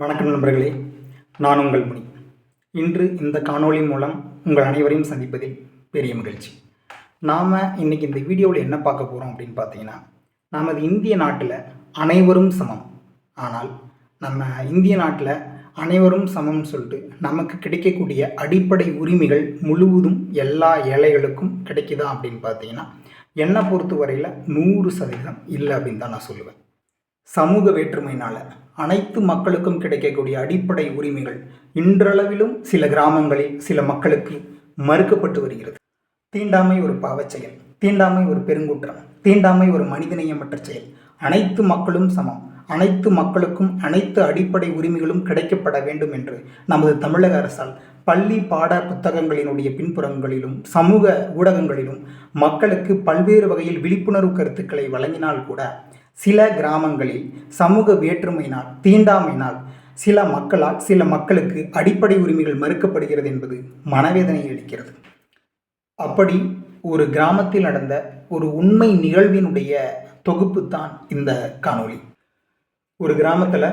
வணக்கம் நண்பர்களே, நான் உங்கள் முனி. இன்று இந்த காணொளி மூலம் உங்கள் அனைவரையும் சந்திப்பதில் பெரிய மகிழ்ச்சி. நாம் இன்றைக்கி இந்த வீடியோவில் என்ன பார்க்க போகிறோம் அப்படின்னு பார்த்தீங்கன்னா, நமது இந்திய நாட்டில் அனைவரும் சமம். ஆனால் நம்ம இந்திய நாட்டில் அனைவரும் சமம்னு சொல்லிட்டு நமக்கு கிடைக்கக்கூடிய அடிப்படை உரிமைகள் முழுவதும் எல்லா ஏழைகளுக்கும் கிடைக்குதா அப்படின்னு பார்த்தீங்கன்னா, என்னை பொறுத்த வரையில் 100% இல்லை அப்படின்னு தான் நான் சொல்லுவேன். சமூக வேற்றுமையினால் அனைத்து மக்களுக்கும் கிடைக்கக்கூடிய அடிப்படை உரிமைகள் இன்றளவிலும் சில கிராமங்களில் சில மக்களுக்கு மறுக்கப்பட்டு வருகிறது. தீண்டாமை ஒரு பாவச் செயல், தீண்டாமை ஒரு பெருங்குற்றம், தீண்டாமை ஒரு மனிதநேயமற்ற செயல். அனைத்து மக்களும் சமம், அனைத்து மக்களுக்கும் அனைத்து அடிப்படை உரிமைகளும் கிடைக்கப்பட வேண்டும் என்று நமது தமிழக அரசால் பள்ளி பாட புத்தகங்களினுடைய பின்புறங்களிலும் சமூக ஊடகங்களிலும் மக்களுக்கு பல்வேறு வகையில் விழிப்புணர்வு கருத்துக்களை வழங்கினால் கூட சில கிராமங்களில் சமூக வேற்றுமையினால் தீண்டாமையினால் சில மக்களுக்கு அடிப்படை உரிமைகள் மறுக்கப்படுகிறது என்பது மனவேதனை அளிக்கிறது. அப்படி ஒரு கிராமத்தில் நடந்த ஒரு உண்மை நிகழ்வினுடைய தொகுப்பு தான் இந்த காணொளி. ஒரு கிராமத்தில்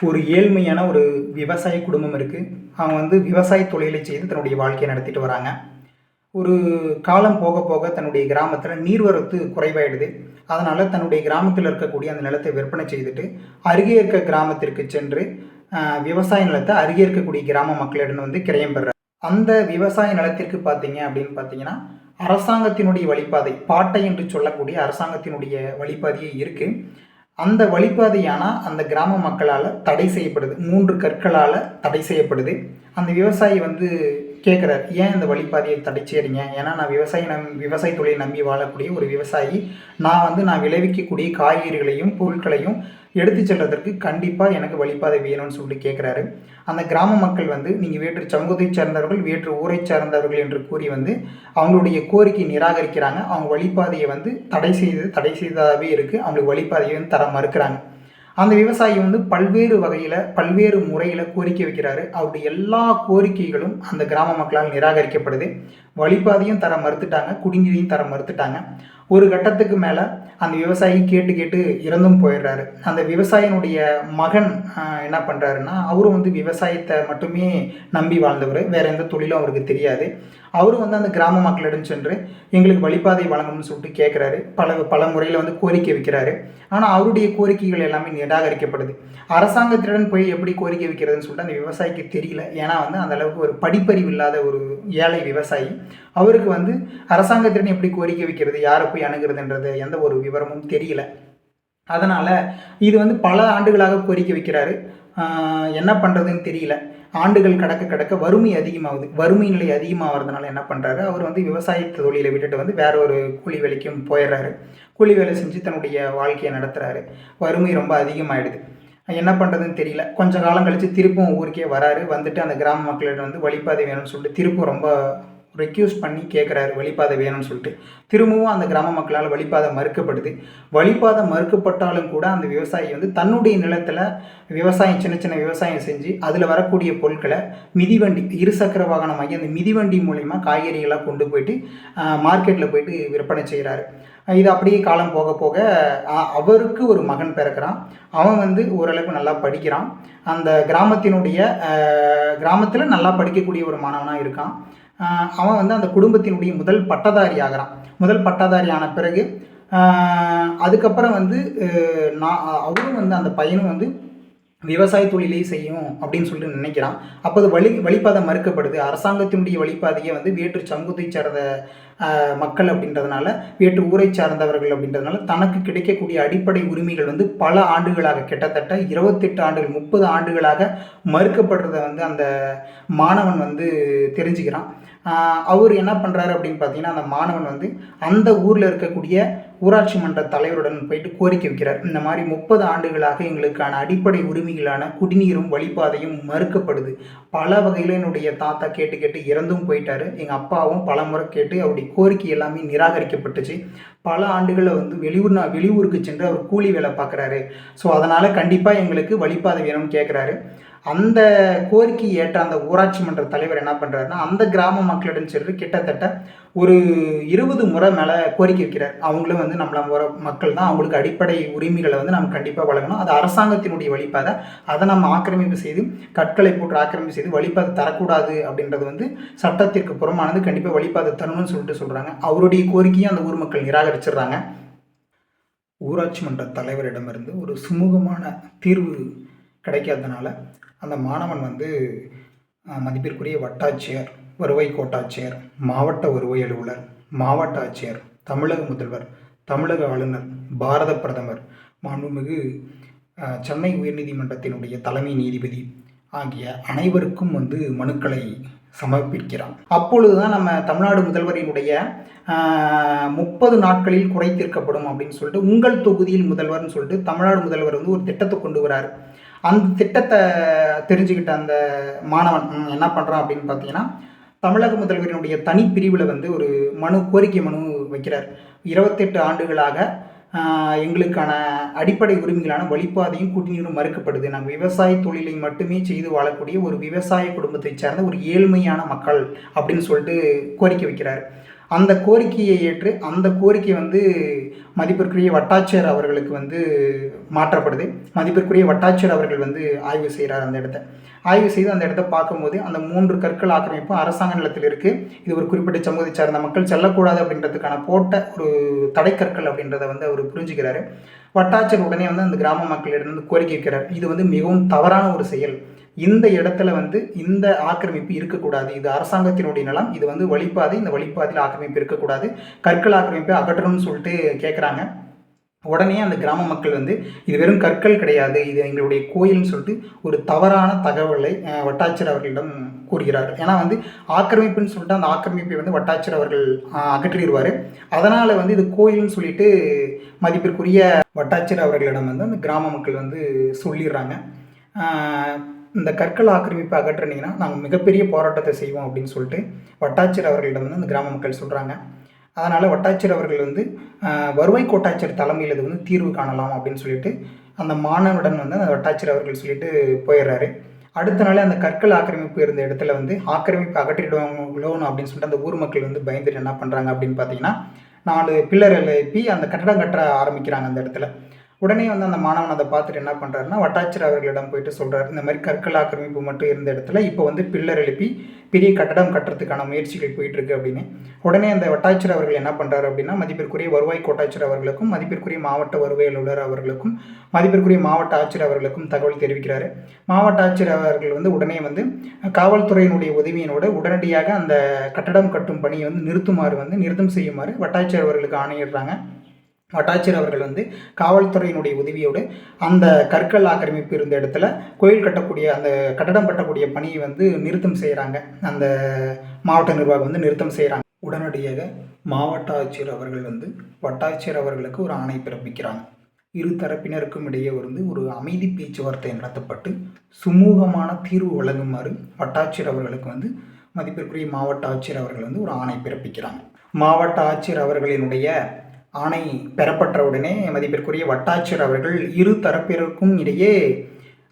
ஒரு ஏழ்மையான ஒரு விவசாய குடும்பம் இருக்குது. அவங்க விவசாய தொழிலை செய்து தன்னுடைய வாழ்க்கையை நடத்திட்டு வராங்க. ஒரு காலம் போக போக தன்னுடைய கிராமத்தில் நீர்வரத்து குறைவாயிடுது. அதனால் தன்னுடைய கிராமத்தில் இருக்கக்கூடிய அந்த நிலத்தை விற்பனை செய்துட்டு அருகே இருக்க கிராமத்திற்கு சென்று விவசாய நிலத்தை அருகே இருக்கக்கூடிய கிராம மக்களிடம் கிரயம் பெறுறார். அந்த விவசாய நிலத்திற்கு பார்த்தீங்கன்னா அரசாங்கத்தினுடைய வழிபாதை, பாட்டை என்று சொல்லக்கூடிய அரசாங்கத்தினுடைய வழிபாதையே இருக்குது. அந்த வழிபாதையான அந்த கிராம மக்களால் தடை செய்யப்படுது, 3 கற்களால் தடை செய்யப்படுது. அந்த விவசாயி கேட்குறாரு, ஏன் இந்த வழிபாதையை தடை செய்கிறீங்க? ஏன்னா நான் விவசாய தொழிலை நம்பி வாழக்கூடிய ஒரு விவசாயி. நான் விளைவிக்கக்கூடிய காய்கறிகளையும் பொருட்களையும் எடுத்து செல்வதற்கு கண்டிப்பாக எனக்கு வழிபாதை வேணும்னு சொல்லிட்டு கேட்குறாரு. அந்த கிராம மக்கள் நீங்கள் வேற்று சமூகத்தை சேர்ந்தவர்கள், வேற்று ஊரை சார்ந்தவர்கள் என்று கூறி அவங்களுடைய கோரிக்கை நிராகரிக்கிறாங்க. அவங்க வழிபாதையை தடை செய்ததாகவே இருக்குது. அவங்களுக்கு வழிபாதையை தர மறுக்கிறாங்க. அந்த விவசாயி பல்வேறு வகையில் பல்வேறு முறையில் கோரிக்கை வைக்கிறாரு. அவருடைய எல்லா கோரிக்கைகளும் அந்த கிராம மக்களால் நிராகரிக்கப்படுது. வழிபாதையும் தர மறுத்துட்டாங்க, குடிநீரையும் தர மறுத்துட்டாங்க. ஒரு கட்டத்துக்கு மேலே அந்த விவசாயி கேட்டு இறந்தும் போயிடுறாரு. அந்த விவசாயினுடைய மகன் என்ன பண்ணுறாருன்னா, அவரும் விவசாயத்தை மட்டுமே நம்பி வாழ்ந்தவர், வேறு எந்த தொழிலும் அவருக்கு தெரியாது. அவரும் அந்த கிராம மக்களிடம் சென்று எங்களுக்கு வழிபாதை வழங்கணும்னு சொல்லிட்டு கேட்குறாரு. பல முறையில் கோரிக்கை வைக்கிறாரு. ஆனால் அவருடைய கோரிக்கைகள் எல்லாமே நிராகரிக்கப்படுது. அரசாங்கத்திடம் போய் எப்படி கோரிக்கை வைக்கிறதுன்னு சொல்லிட்டு அந்த விவசாயிக்கு தெரியல. ஏன்னா அந்த அளவுக்கு ஒரு படிப்பறிவு இல்லாத ஒரு ஏழை விவசாயி. அவருக்கு அரசாங்கத்திடம் எப்படி கோரிக்கை வைக்கிறது, யாரை போய் அணுகிறதுன்றது எந்த ஒரு விவரமும் தெரியல. அதனால் இது பல ஆண்டுகளாக கோரிக்கை வைக்கிறாரு. என்ன பண்ணுறதுன்னு தெரியல. ஆண்டுகள் கடக்க வறுமை அதிகமாகுது. வறுமை நிலை அதிகமாகிறதுனால என்ன பண்ணுறாரு, அவர் விவசாய தொழிலை விட்டுட்டு வேற ஒரு கூலி வேலைக்கும் போயிடுறாரு. கூலி வேலை செஞ்சு தன்னுடைய வாழ்க்கையை நடத்துகிறாரு. வறுமை ரொம்ப அதிகமாகிடுது. என்ன பண்ணுறதுன்னு தெரியல. கொஞ்சம் காலம் கழித்து திருப்பும் ஊருக்கே வராரு. அந்த கிராம மக்களிடம் வழிபாதை வேணும்னு சொல்லிட்டு திருப்பும் ரொம்ப ரெக்யூஸ்ட் பண்ணி கேட்குறாரு, வழிபாதை வேணும்னு சொல்லிட்டு. திரும்பவும் அந்த கிராம மக்களால் வழிபாதை மறுக்கப்படுது. வழிபாதை மறுக்கப்பட்டாலும் கூட அந்த விவசாயி தன்னுடைய நிலத்தில் சின்ன விவசாயம் செஞ்சு அதில் வரக்கூடிய பொருட்களை மிதிவண்டி, இருசக்கர வாகனமாகி அந்த மிதிவண்டி மூலயமா காய்கறிகளாக கொண்டு போயிட்டு மார்க்கெட்டில் போயிட்டு விற்பனை செய்கிறாரு. இது அப்படியே காலம் போக போக அவருக்கு ஒரு மகன் பிறக்கிறான். அவன் ஓரளவுக்கு நல்லா படிக்கிறான். அந்த கிராமத்தில் நல்லா படிக்கக்கூடிய ஒரு மாணவனாக இருக்கான். அவன் அந்த குடும்பத்தினுடைய முதல் பட்டதாரி ஆகிறான். முதல் பட்டதாரி ஆன பிறகு அதுக்கப்புறம் அவரும் அந்த பையனும் விவசாய தொழிலை செய்யும் அப்படின்னு சொல்லிட்டு நினைக்கிறான். அப்போ அது வழிபாதை மறுக்கப்படுது. அரசாங்கத்தினுடைய வழிபாதையை வேற்று சமூகத்தை சார்ந்த மக்கள் அப்படின்றதுனால, வேற்று ஊரை சார்ந்தவர்கள் அப்படின்றதுனால தனக்கு கிடைக்கக்கூடிய அடிப்படை உரிமைகள் பல ஆண்டுகளாக, கிட்டத்தட்ட 28 ஆண்டுகள் 30 ஆண்டுகளாக மறுக்கப்படுறத அந்த மாணவன் தெரிஞ்சுக்கிறான். அவர் என்ன பண்ணுறாரு அப்படின்னு பார்த்தீங்கன்னா, அந்த மாணவன் அந்த ஊரில் இருக்கக்கூடிய ஊராட்சி மன்ற தலைவருடன் போயிட்டு கோரிக்கை வைக்கிறார். இந்த மாதிரி 30 ஆண்டுகளாக எங்களுக்கான அடிப்படை உரிமைகளான குடிநீரும் வழிபாதையும் மறுக்கப்படுது. பல வகையில் என்னுடைய தாத்தா கேட்டு இறந்தும் போயிட்டாரு. எங்கள் அப்பாவும் பல முறை கேட்டு அவருடைய கோரிக்கை எல்லாமே நிராகரிக்கப்பட்டுச்சு. பல ஆண்டுகளை வந்து வெளியூருக்கு சென்று அவர் கூலி வேலை பார்க்குறாரு. ஸோ அதனால் கண்டிப்பாக எங்களுக்கு வழிபாதை வேணும்னு கேட்குறாரு. அந்த கோரிக்கையை ஏற்ற அந்த ஊராட்சி மன்ற தலைவர் என்ன பண்ணுறாருன்னா, அந்த கிராம மக்களிடம் சென்று கிட்டத்தட்ட ஒரு 20 முறை மேலே கோரிக்கை வைக்கிறார். அவங்களும் வந்து நம்மள மக்கள் தான், அவங்களுக்கு அடிப்படை உரிமைகளை வந்து நம்ம கண்டிப்பாக வழங்கணும். அது அரசாங்கத்தினுடைய வழிபாதை. அதை நம்ம ஆக்கிரமிப்பு செய்து, கற்களை போட்டு ஆக்கிரமிப்பு செய்து வழிபாதை தரக்கூடாது அப்படின்றது வந்து சட்டத்திற்கு புறமானது. கண்டிப்பாக வழிபாதை தரணும்னு சொல்கிறாங்க. அவருடைய கோரிக்கையும் அந்த ஊர் மக்கள் நிராகரிச்சிடுறாங்க. ஊராட்சி மன்ற தலைவரிடமிருந்து ஒரு சுமூகமான தீர்வு கிடைக்காதனால அந்த மாணவன் வந்து மதிப்பிற்குரிய வட்டாட்சியர், வருவாய் கோட்டாட்சியர், மாவட்ட வருவாய் அலுவலர், மாவட்ட ஆட்சியர், தமிழக முதல்வர், தமிழக ஆளுநர், பாரத பிரதமர், மாண்புமிகு சென்னை உயர்நீதிமன்றத்தினுடைய தலைமை நீதிபதி ஆகிய அனைவருக்கும் வந்து மனுக்களை சமர்ப்பிக்கிறான். அப்பொழுது தான் நம்ம தமிழ்நாடு முதல்வரினுடைய 30 நாட்களில் குறை தீர்க்கப்படும் அப்படின்னு சொல்லிட்டு உங்கள் தொகுதியில் முதல்வர்னு சொல்லிட்டு தமிழ்நாடு முதல்வர் வந்து ஒரு திட்டத்தை கொண்டு வராரு. அந்த திட்டத்தை தெரிஞ்சுக்கிட்ட அந்த மாணவன் என்ன பண்ணுறான் அப்படின்னு பார்த்தீங்கன்னா, தமிழக முதல்வரினுடைய தனிப்பிரிவில் வந்து ஒரு கோரிக்கை மனு வைக்கிறார். 28 ஆண்டுகளாக எங்களுக்கான அடிப்படை உரிமைகளான வழிபாதையும் குடிநீரும் மறுக்கப்படுது. நாங்கள் விவசாய தொழிலை மட்டுமே செய்து வாழக்கூடிய ஒரு விவசாய குடும்பத்தை சேர்ந்த ஒரு ஏழ்மையான மக்கள் அப்படின்னு சொல்லிட்டு கோரிக்கை வைக்கிறார். அந்த கோரிக்கையை ஏற்று அந்த கோரிக்கை வந்து மதிப்பிற்குரிய வட்டாட்சியர் அவர்களுக்கு வந்து மாற்றப்படுது. மதிப்பிற்குரிய வட்டாட்சியர் அவர்கள் வந்து ஆய்வு செய்கிறார். அந்த இடத்த ஆய்வு செய்து அந்த இடத்த பார்க்கும்போது அந்த 3 கற்கள் ஆக்கிரமிப்பு அரசாங்க நிலத்தில் இருக்குது. இது ஒரு குறிப்பிட்ட சமூகத்தை சார்ந்த மக்கள் செல்லக்கூடாது அப்படின்றதுக்கான போட்ட ஒரு தடைக்கற்கள் அப்படின்றத வந்து அவர் புரிஞ்சுக்கிறாரு. வட்டாட்சியர் உடனே வந்து அந்த கிராம மக்களிடம் வந்து கோரிக்கை வைக்கிறார். இது வந்து மிகவும் தவறான ஒரு செயல். இந்த இடத்துல வந்து இந்த ஆக்கிரமிப்பு இருக்கக்கூடாது. இது அரசாங்கத்தினுடைய நிலம். இது வந்து வழிபாதை. இந்த வழிபாதையில் ஆக்கிரமிப்பு இருக்கக்கூடாது. கற்கள் ஆக்கிரமிப்பை அகற்றணும்னு சொல்லிட்டு கேட்குறாங்க. உடனே அந்த கிராம மக்கள் வந்து இது வெறும் கற்கள் கிடையாது, இது எங்களுடைய கோயில்னு சொல்லிட்டு ஒரு தவறான தகவலை வட்டாட்சியர் அவர்களிடம் கூறுகிறார்கள். ஏன்னா வந்து ஆக்கிரமிப்புன்னு சொல்லிட்டு அந்த ஆக்கிரமிப்பை வந்து வட்டாட்சியர் அவர்கள் அகற்றிடுவார். அதனால் வந்து இது கோயில்னு சொல்லிட்டு மதிப்பிற்குரிய வட்டாட்சியர் அவர்களிடம் வந்து அந்த கிராம மக்கள் வந்து சொல்லிடுறாங்க. இந்த கற்கள் ஆக்கிரமிப்பை அகற்றினீங்கன்னா நாங்கள் மிகப்பெரிய போராட்டத்தை செய்வோம் அப்படின்னு சொல்லிட்டு வட்டாட்சியர் அவர்களிடம் வந்து அந்த கிராம மக்கள் சொல்கிறாங்க. அதனால் வட்டாட்சியர் அவர்கள் வந்து வருவாய் கோட்டாட்சியர் தலைமையில் இது வந்து தீர்வு காணலாம் அப்படின்னு சொல்லிட்டு அந்த மாணவனுடன் வந்து அந்த வட்டாட்சியர் அவர்கள் சொல்லிட்டு போயிடுறாரு. அடுத்த நாள் அந்த கற்கள் ஆக்கிரமிப்பு இருந்த இடத்துல வந்து ஆக்கிரமிப்பு அகற்றிடுவாங்களோ அப்படின்னு சொல்லிட்டு அந்த ஊர் மக்கள் வந்து பயந்துட்டு என்ன பண்ணுறாங்க அப்படின்னு பார்த்தீங்கன்னா, 4 பில்லர் எழுப்பி அந்த கட்டடம் கட்ட ஆரம்பிக்கிறாங்க அந்த இடத்துல. உடனே வந்து அந்த மாணவன் அதை பார்த்துட்டு என்ன பண்ணுறாருன்னா, வட்டாட்சியர் அவர்களிடம் போயிட்டு சொல்கிறார், இந்த மாதிரி கற்கள் ஆக்கிரமிப்பு மட்டும் இருந்த இடத்துல இப்போ வந்து பில்லர் எழுப்பி பெரிய கட்டடம் கட்டுறதுக்கான முயற்சிகள் போயிட்டுருக்கு அப்படின்னு. உடனே அந்த வட்டாட்சியர் அவர்கள் என்ன பண்ணுறாரு அப்படின்னா, மதிப்பிற்குரிய வருவாய் கோட்டாட்சியர் அவர்களுக்கும், மதிப்பிற்குரிய மாவட்ட வருவாய் அலுவலர் அவர்களுக்கும், மதிப்பிற்குரிய மாவட்ட ஆட்சியர் அவர்களுக்கும் தகவல் தெரிவிக்கிறாரு. மாவட்ட ஆட்சியர் அவர்கள் வந்து உடனே வந்து காவல்துறையினுடைய உதவியினோடு உடனடியாக அந்த கட்டடம் கட்டும் பணியை வந்து நிறுத்தம் செய்யுமாறு வட்டாட்சியர் அவர்களுக்கு ஆணையிடுறாங்க. வட்டாட்சியர் அவர்கள் வந்து காவல்துறையினுடைய உதவியோடு அந்த கற்கள் ஆக்கிரமிப்பு இருந்த இடத்துல கோயில் கட்டக்கூடிய அந்த கட்டடம் கட்டக்கூடிய பணியை வந்து நிறுத்தம் செய்கிறாங்க. அந்த மாவட்ட நிர்வாகம் வந்து நிறுத்தம் செய்கிறாங்க. உடனடியாக மாவட்ட ஆட்சியர் அவர்கள் வந்து வட்டாட்சியர் அவர்களுக்கு ஒரு ஆணை பிறப்பிக்கிறாங்க. இரு தரப்பினருக்கும் இடையே வந்து ஒரு அமைதி பேச்சுவார்த்தை நடத்தப்பட்டு சுமூகமான தீர்வு வழங்குமாறு வட்டாட்சியர் அவர்களுக்கு வந்து மதிப்பிற்குரிய மாவட்ட ஆட்சியர் அவர்கள் வந்து ஒரு ஆணை பிறப்பிக்கிறாங்க. மாவட்ட ஆட்சியர் அவர்களினுடைய ஆணை பெறப்பட்டவுடனே மதிப்பிற்குரிய வட்டாட்சியர் அவர்கள் இரு தரப்பினருக்கும் இடையே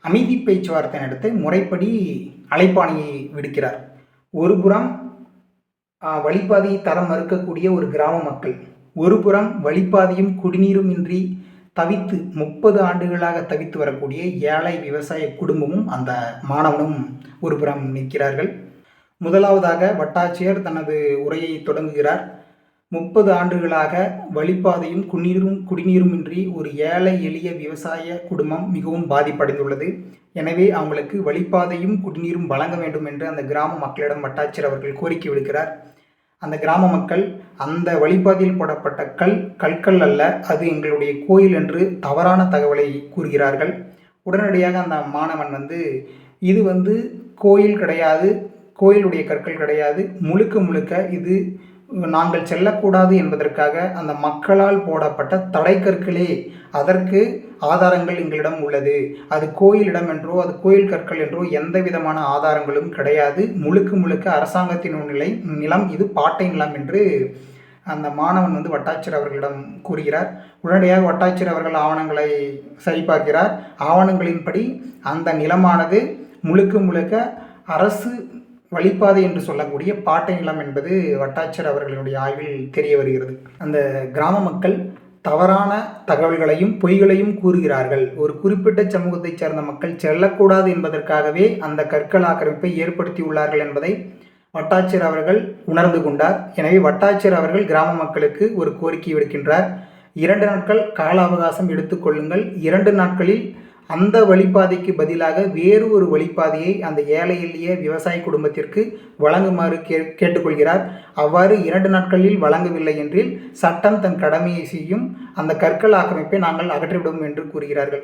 அமைதி பேச்சுவார்த்தை நடத்தி முறைப்படி அழைப்பாணையை விடுக்கிறார். ஒரு புறம் வழிபாதையை தரம் மறுக்கக்கூடிய ஒரு கிராம மக்கள், ஒரு புறம் வழிபாதையும் குடிநீரும் இன்றி தவித்து 30 ஆண்டுகளாக தவித்து வரக்கூடிய ஏழை விவசாய குடும்பமும் அந்த மாணவனும் ஒரு புறம் நிற்கிறார்கள். முதலாவதாக வட்டாட்சியர் தனது உரையை தொடங்குகிறார். 30 ஆண்டுகளாக வழிபாதையும் குடிநீருமின்றி ஒரு ஏழை எளிய விவசாய குடும்பம் மிகவும் பாதிப்படைந்துள்ளது. எனவே அவங்களுக்கு வழிபாதையும் குடிநீரும் வழங்க வேண்டும் என்று அந்த கிராம மக்களிடம் வட்டாட்சியர் அவர்கள் கோரிக்கை விடுக்கிறார். அந்த கிராம மக்கள் அந்த வழிபாதையில் போடப்பட்ட கற்கள் அல்ல, அது எங்களுடைய கோயில் என்று தவறான தகவலை கூறுகிறார்கள். உடனடியாக அந்த மாணவன் வந்து இது வந்து கோயில் கிடையாது, கோயிலுடைய கற்கள் கிடையாது, முழுக்க இது நாங்கள் செல்லக்கூடாது என்பதற்காக அந்த மக்களால் போடப்பட்ட தடைக்கற்களே, அதற்கு ஆதாரங்கள் எங்களிடம் உள்ளது. அது கோயிலிடம் என்றோ அது கோயில் கற்கள் என்றோ எந்த விதமான ஆதாரங்களும் கிடையாது. முழுக்க அரசாங்கத்தின் நிலம், இது பாட்டை நிலம் என்று அந்த மாணவன் வட்டாட்சியர் அவர்களிடம் கூறுகிறார். உடனடியாக வட்டாட்சியர் அவர்கள் ஆவணங்களை சரிபார்க்கிறார். ஆவணங்களின்படி அந்த நிலமானது முழுக்க முழுக்க அரசு வழிப்பாதை என்று சொல்லக்கூடிய பாட்டை நிலம் என்பது வட்டாட்சியர் அவர்களுடைய ஆய்வில் தெரிய வருகிறது. அந்த கிராம மக்கள் தவறான தகவல்களையும் பொய்களையும் கூறுகிறார்கள். ஒரு குறிப்பிட்ட சமூகத்தைச் சேர்ந்த மக்கள் செல்லக்கூடாது என்பதற்காகவே அந்த கற்கள் ஆக்கிரமிப்பை ஏற்படுத்தியுள்ளார்கள் என்பதை வட்டாட்சியர் அவர்கள் உணர்ந்து கொண்டார். எனவே வட்டாட்சியர் அவர்கள் கிராம மக்களுக்கு ஒரு கோரிக்கை விடுக்கின்றார். 2 நாட்கள் கால அவகாசம் எடுத்துக்கொள்ளுங்கள். 2 நாட்களில் அந்த வழிப்பாதைக்கு பதிலாக வேறு ஒரு வழிப்பாதையை அந்த ஏழை எளிய விவசாய குடும்பத்திற்கு வழங்குமாறு கேட்டுக்கொள்கிறார். அவ்வாறு 2 நாட்களில் வழங்கவில்லை என்றில் சட்டம் தன் கடமையை செய்யும், அந்த கற்கள் ஆக்கிரமிப்பை நாங்கள் அகற்றிவிடும் என்று கூறுகிறார்கள்.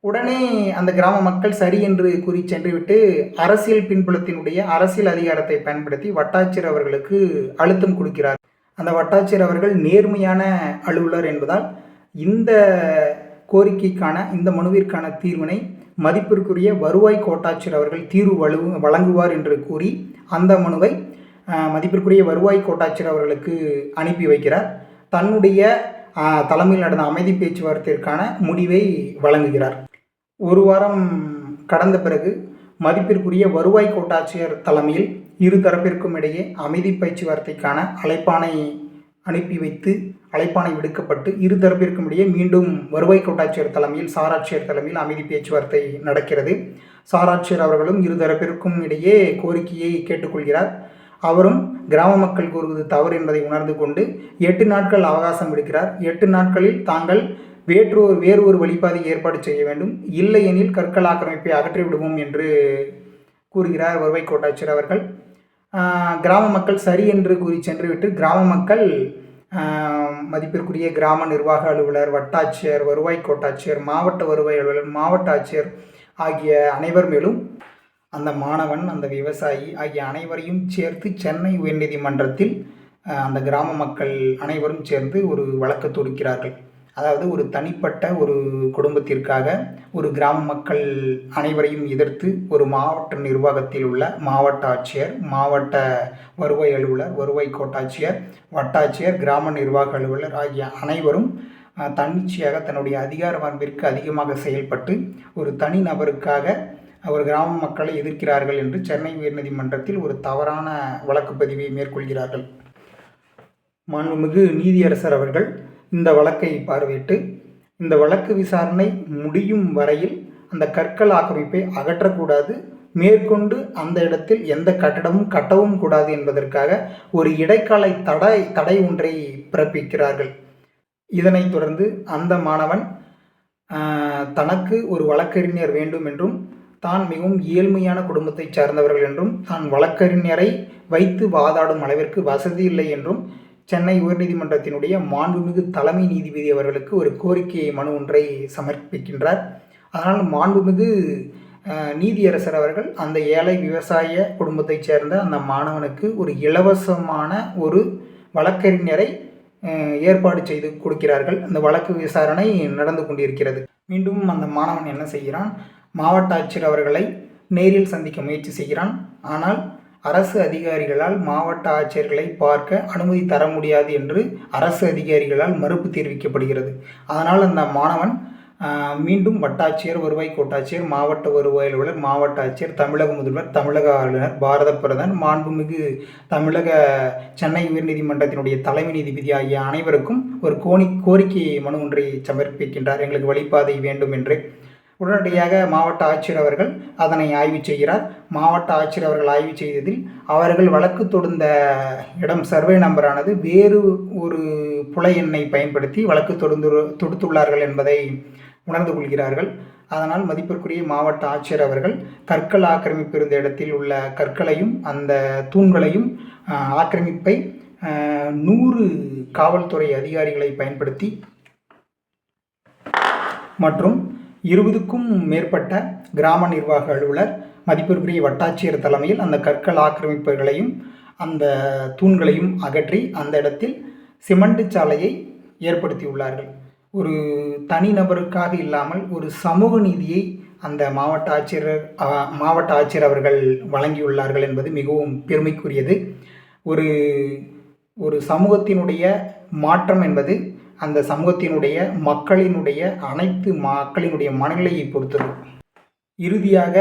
உடனே அந்த கிராம மக்கள் சரி என்று கூறி சென்றுவிட்டு அரசியல் பின்புலத்தினுடைய அரசியல் அதிகாரத்தை பயன்படுத்தி வட்டாட்சியர் அவர்களுக்கு அழுத்தம் கொடுக்கிறார். அந்த வட்டாட்சியர் அவர்கள் நேர்மையான அலுவலர் என்பதால் இந்த கோரிக்கைக்கான இந்த மனுவிற்கான தீர்வினை மதிப்பிற்குரிய வருவாய் கோட்டாட்சியர் அவர்கள் தீர்வு வழங்குவார் என்று கூறி அந்த மனுவை மதிப்பிற்குரிய வருவாய் கோட்டாட்சியர் அவர்களுக்கு அனுப்பி வைக்கிறார். தன்னுடைய தலைமையில் நடந்த அமைதி பேச்சுவார்த்தைக்கான முடிவை வழங்குகிறார். 1 வாரம் கடந்த பிறகு மதிப்பிற்குரிய வருவாய் கோட்டாட்சியர் தலைமையில் இரு தரப்பிற்கும் இடையே அமைதி பேச்சுவார்த்தைக்கான அழைப்பாணை விடுக்கப்பட்டு இரு தரப்பிற்கும் இடையே மீண்டும் வருவாய் கோட்டாட்சியர் தலைமையில் சாராட்சியர் தலைமையில் அமைதி பேச்சுவார்த்தை நடக்கிறது. சாராட்சியர் அவர்களும் இரு தரப்பிற்கும் இடையே கோரிக்கையை கேட்டுக்கொள்கிறார். அவரும் கிராம மக்கள் கூறுவது தவறு என்பதை உணர்ந்து கொண்டு 8 நாட்கள் அவகாசம் விடுக்கிறார். 8 நாட்களில் தாங்கள் வேறு ஒரு வழிபாதை ஏற்பாடு செய்ய வேண்டும், இல்லையெனில் கற்கள் ஆக்கிரமிப்பை அகற்றிவிடுவோம் என்று கூறுகிறார் வருவாய் கோட்டாட்சியர் அவர்கள். கிராம மக்கள் சரி என்று கூறி சென்றுவிட்டு கிராம மக்கள் மதிப்பிற்குரிய கிராம நிர்வாக அலுவலர், வட்டாட்சியர், வருவாய் கோட்டாட்சியர், மாவட்ட வருவாய் அலுவலர், மாவட்ட ஆட்சியர் ஆகிய அனைவர் மேலும் அந்த மாணவன், அந்த விவசாயி ஆகிய அனைவரையும் சேர்த்து சென்னை உயர்நீதிமன்றத்தில் அந்த கிராம மக்கள் அனைவரும் சேர்ந்து ஒரு வழக்கு தொடுக்கிறார்கள். அதாவது ஒரு தனிப்பட்ட ஒரு குடும்பத்திற்காக ஒரு கிராம மக்கள் அனைவரையும் எதிர்த்து ஒரு மாவட்ட நிர்வாகத்தில் உள்ள மாவட்ட ஆட்சியர், மாவட்ட வருவாய் அலுவலர், வருவாய் கோட்டாட்சியர், வட்டாட்சியர், கிராம நிர்வாக அலுவலர் ஆகிய அனைவரும் தன்னிச்சையாக தன்னுடைய அதிகார வரம்பிற்கு அதிகமாக செயல்பட்டு ஒரு தனி நபருக்காக ஒரு கிராம மக்களை எதிர்க்கிறார்கள் என்று சென்னை உயர்நீதிமன்றத்தில் ஒரு தவறான வழக்குப்பதிவை மேற்கொள்கிறார்கள். மாண்புமிகு நீதியரசர் அவர்கள் இந்த வழக்கை பார்வையிட்டு இந்த வழக்கு விசாரணை முடியும் வரையில் அந்த கற்கள் ஆக்கிரமிப்பை அகற்றக்கூடாது, மேற்கொண்டு அந்த இடத்தில் எந்த கட்டடமும் கட்டவும் கூடாது என்பதற்காக ஒரு இடைக்கால தடை ஒன்றை பிறப்பிக்கிறார்கள். இதனைத் தொடர்ந்து அந்த மாணவன் தனக்கு ஒரு வழக்கறிஞர் வேண்டும் என்றும் தான் மிகவும் ஏழ்மையான குடும்பத்தைச் சார்ந்தவர்கள் என்றும் தான் வழக்கறிஞரை வைத்து வாதாடும் அளவிற்கு வசதி இல்லை என்றும் சென்னை உயர்நீதிமன்றத்தினுடைய மாண்புமிகு தலைமை நீதிபதி அவர்களுக்கு ஒரு கோரிக்கை மனு ஒன்றை சமர்ப்பிக்கின்றார். அதனால் மாண்புமிகு நீதியரசர் அவர்கள் அந்த ஏழை விவசாய குடும்பத்தைச் சேர்ந்த அந்த மாணவனுக்கு ஒரு இலவசமான ஒரு வழக்கறிஞரை ஏற்பாடு செய்து கொடுக்கிறார்கள். அந்த வழக்கு விசாரணை நடந்து கொண்டிருக்கிறது. மீண்டும் அந்த மாணவன் என்ன செய்கிறான், மாவட்ட ஆட்சியர் அவர்களை நேரில் சந்திக்க முயற்சி செய்கிறான். ஆனால் அரசு அதிகாரிகளால் மாவட்ட ஆட்சியர்களை பார்க்க அனுமதி தர முடியாது என்று அரசு அதிகாரிகளால் மறுப்பு தெரிவிக்கப்படுகிறது. அதனால் அந்த மாணவன் மீண்டும் வட்டாட்சியர், வருவாய் கோட்டாட்சியர், மாவட்ட வருவாய் அலுவலர், மாவட்ட ஆட்சியர், தமிழக முதல்வர், தமிழக ஆளுநர், பாரத பிரதமர், மாண்புமிகு தமிழக சென்னை உயர்நீதிமன்றத்தினுடைய தலைமை நீதிபதி ஆகிய அனைவருக்கும் ஒரு கோரிக்கை மனு ஒன்றை சமர்ப்பிக்கின்றார். எங்களுக்கு வழிபாதை வேண்டும் என்று. உடனடியாக மாவட்ட ஆட்சியர் அவர்கள் அதனை ஆய்வு செய்கிறார். மாவட்ட ஆட்சியர் அவர்கள் ஆய்வு செய்ததில் அவர்கள் வழக்கு தொடுத்த இடம் சர்வே நம்பரானது வேறு ஒரு புல எண்ணை பயன்படுத்தி வழக்கு தொடுத்துள்ளார்கள் என்பதை உணர்ந்து கொள்கிறார்கள். அதனால் மதிப்பிற்குரிய மாவட்ட ஆட்சியர் அவர்கள் கற்கள் ஆக்கிரமிப்பு இருந்த இடத்தில் உள்ள கற்களையும் அந்த தூண்களையும் ஆக்கிரமிப்பை 100 காவல்துறை அதிகாரிகளை பயன்படுத்தி மற்றும் 20க்கும் மேற்பட்ட கிராம நிர்வாக அலுவலர், மதிப்பிற்குரிய வட்டாட்சியர் தலைமையில் அந்த கற்கள் ஆக்கிரமிப்புகளையும் அந்த தூண்களையும் அகற்றி அந்த இடத்தில் சிமெண்ட் சாலையை ஏற்படுத்தியுள்ளார்கள். ஒரு தனிநபருக்காக இல்லாமல் ஒரு சமூக நீதியை அந்த மாவட்ட ஆட்சியர் அவர்கள் வழங்கியுள்ளார்கள் என்பது மிகவும் பெருமைக்குரியது. ஒரு ஒரு சமூகத்தினுடைய மாற்றம் என்பது அந்த சமூகத்தினுடைய மக்களினுடைய அனைத்து மக்களினுடைய மனநிலையை பொறுத்தது. இறுதியாக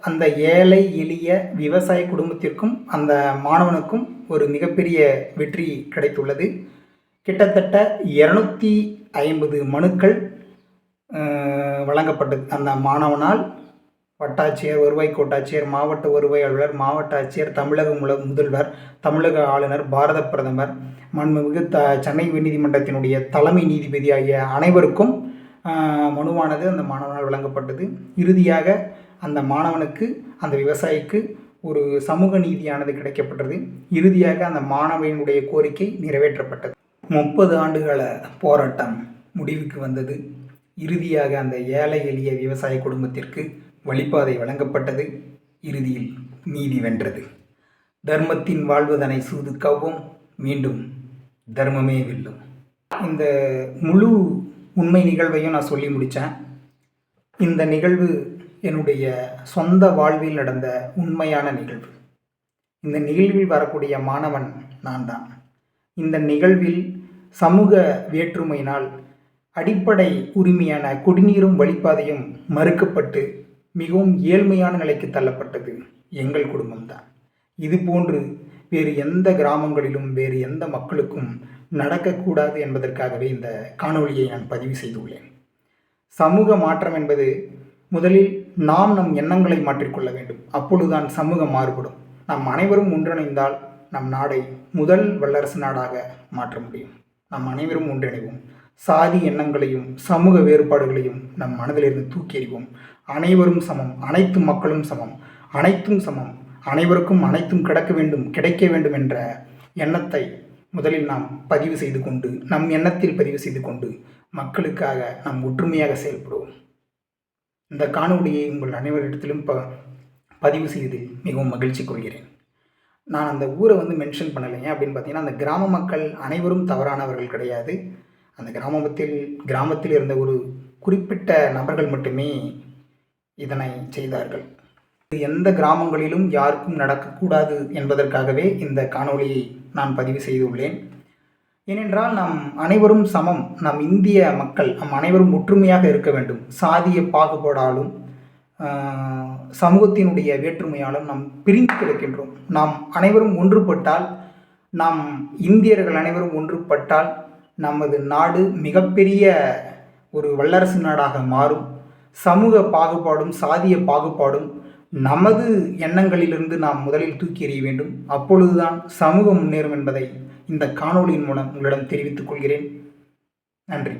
அந்த ஏழை எளிய விவசாய குடும்பத்திற்கும் அந்த மாணவனுக்கும் ஒரு மிகப்பெரிய வெற்றி கிடைத்துள்ளது. கிட்டத்தட்ட 250 மனுக்கள் வழங்கப்பட்டது. அந்த மாணவனால் வட்டாட்சியர், வருவாய் கோட்டாட்சியர், மாவட்ட வருவாய் அலுவலர், மாவட்ட ஆட்சியர், தமிழக முதல்வர், தமிழக ஆளுநர், பாரத பிரதமர், மாண்புமிகு சென்னை உயர்நீதிமன்றத்தினுடைய தலைமை நீதிபதி ஆகிய அனைவருக்கும் மனுவானது அந்த மாணவனால் வழங்கப்பட்டது. இறுதியாக அந்த மாணவனுக்கு, அந்த விவசாயிக்கு ஒரு சமூக நீதியானது கிடைக்கப்பட்டது. இறுதியாக அந்த மாணவனுடைய கோரிக்கை நிறைவேற்றப்பட்டது. 30 ஆண்டுகால போராட்டம் முடிவுக்கு வந்தது. இறுதியாக அந்த ஏழை எளிய விவசாய குடும்பத்திற்கு வழிபாதை வழங்கப்பட்டது. இறுதியில் நீதி வென்றது. தர்மத்தின் வாழ்வதனை சூது கவ்வும், மீண்டும் தர்மமே வெல்லும். இந்த முழு உண்மை நிகழ்வையும் நான் சொல்லி முடித்தேன். இந்த நிகழ்வு என்னுடைய சொந்த வாழ்வில் நடந்த உண்மையான நிகழ்வு. இந்த நிகழ்வில் வரக்கூடிய மாணவன் நான் தான். இந்த நிகழ்வில் சமூக வேற்றுமையினால் அடிப்படை உரிமையான குடிநீரும் வழிபாதையும் மறுக்கப்பட்டு மிகவும் ஏழ்மையான நிலைக்கு தள்ளப்பட்டது எங்கள் குடும்பம்தான். இதுபோன்று வேறு எந்த கிராமங்களிலும் வேறு எந்த மக்களுக்கும் நடக்கக்கூடாது என்பதற்காகவே இந்த காணொளியை நான் பதிவு செய்துள்ளேன். சமூக மாற்றம் என்பது முதலில் நாம் நம் எண்ணங்களை மாற்றிக்கொள்ள வேண்டும். அப்பொழுதுதான் சமூகம் மாறுபடும். நாம் அனைவரும் ஒன்றிணைந்தால் நம் நாடை முதல் வல்லரசு நாடாக மாற்ற முடியும். நாம் அனைவரும் ஒன்றிணைவோம். சாதி எண்ணங்களையும் சமூக வேறுபாடுகளையும் நம் மனதிலிருந்து தூக்கி எறிவோம். அனைவரும் சமம், அனைத்து மக்களும் சமம், அனைத்தும் சமம், அனைவருக்கும் அனைத்தும் கிடைக்க வேண்டும் என்ற எண்ணத்தை முதலில் நாம் பதிவு செய்து கொண்டு, நம் எண்ணத்தில் பதிவு செய்து கொண்டு மக்களுக்காக நாம் ஒற்றுமையாக செயல்படுவோம். இந்த காணொளியை உங்கள் அனைவரிடத்திலும் பதிவு செய்வதில் மிகவும் மகிழ்ச்சி கொள்கிறேன். நான் அந்த ஊரை மென்ஷன் பண்ணலைங்க அப்படின்னு பார்த்தீங்கன்னா, அந்த கிராம மக்கள் அனைவரும் தவறானவர்கள் கிடையாது. அந்த கிராமத்தில் இருந்த ஒரு குறிப்பிட்ட நபர்கள் மட்டுமே இதனை செய்தார்கள். எந்த கிராமங்களிலும் யாருக்கும் நடக்கக்கூடாது என்பதற்காகவே இந்த காணொளியை நான் பதிவு செய்துள்ளேன். ஏனென்றால் நாம் அனைவரும் சமம். நம் இந்திய மக்கள் நம் அனைவரும் ஒற்றுமையாக இருக்க வேண்டும். சாதிய பாகுபாடாலும் சமூகத்தினுடைய வேற்றுமையாலும் நாம் பிரிந்து கிடக்கின்றோம். நாம் அனைவரும் ஒன்றுபட்டால், நாம் இந்தியர்கள் அனைவரும் ஒன்றுபட்டால் நமது நாடு மிகப்பெரிய ஒரு வல்லரசு நாடாக மாறும். சமூக பாகுபாடும் சாதிய பாகுபாடும் நமது எண்ணங்களிலிருந்து நாம் முதலில் தூக்கி எறிய வேண்டும். அப்பொழுதுதான் சமூகம் முன்னேறும் என்பதை இந்த காணொளியின் மூலம் உங்களிடம் தெரிவித்துக் கொள்கிறேன். நன்றி.